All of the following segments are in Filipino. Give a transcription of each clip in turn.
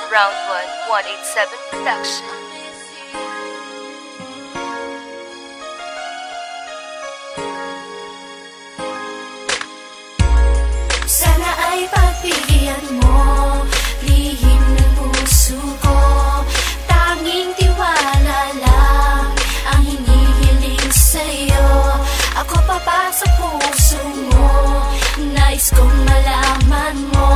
Round 1, 187 Production. Sana ay pagpilian mo, lihim ng puso ko. Tanging tiwala lang ang hinihiling sa'yo. Ako pa sa puso mo, nais kong malaman mo.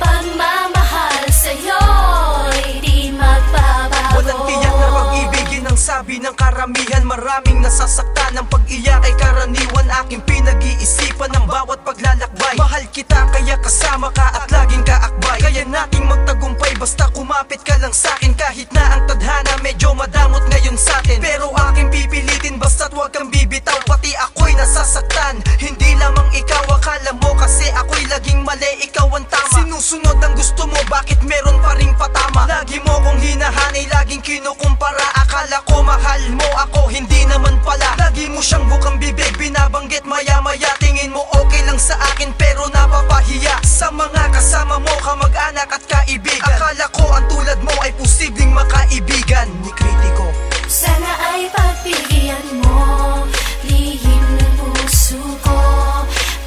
Pagmamahal sa'yo'y di magbabago. Walang tiyak na pag-ibigin ang sabi ng karamihan. Maraming nasasaktan ng pag-iyak ay karaniwan. Aking pinag-iisipan ng bawat paglalakbay. Mahal kita kaya kasama ka at laging kaakbay. Kaya nating magtagumpay basta kumapit ka lang sa'kin. Kahit na ang tadhana medyo madamot ngayon sa'tin, pero aking pipilitin basta't huwag kang bibitaw. Pati ako'y nasasaktan, hindi lamang ikaw. Akala mo kasi ako'y laging mali, ikaw ang tama. Sinusunod ang gusto mo, bakit meron pa ring patama? Lagi mo kong hinahanay, laging kinukumpara. Akala ko mahal mo ako, hindi naman pala. Lagi mo siyang bukang bibig, binabanggit maya-maya. Tingin mo okay lang sa akin pero napapahiya sa mga kasama mo, kamag-anak at kaibigan. Akala ko ang tulad mo ay posibleng makaibigan ni Kritiko. Sana ay pagpilian mo, lihim ng puso ko.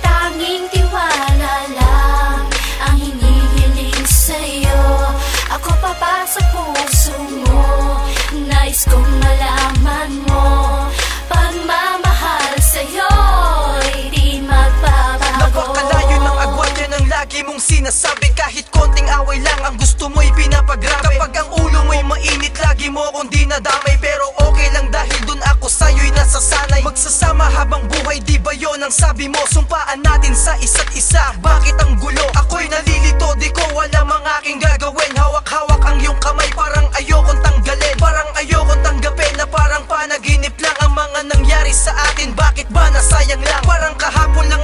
Tanging tiwala lang ang hinihiling sa'yo. Ako pa sa puso mo, nais kong malaman mo. Pagmamahal sa'yo'y di magbabago. Napakalayo ng agwat, yan ang lagi mong sinasabi. Kahit konting away lang ang gusto mo'y pinapagrabe. Kapag ang ulo mo'y mainit, lagi mo akong dinadamay. Pero okay lang dahil dun ako sa'yo'y nasasanay. Magsasama habang buhay, di ba yun ang sabi mo? Sumpaan natin sa isa't isa, bakit ang gulo? Ako'y nalilito, di ko alam ang aking gagawin. Hawak-hawak ang iyong kamay, parang ayokong tanggalin. Parang ayokong tanggapin na parang panaginip lang ang mga nangyari sa atin. Bakit ba nasayang lang? Parang kahapon lang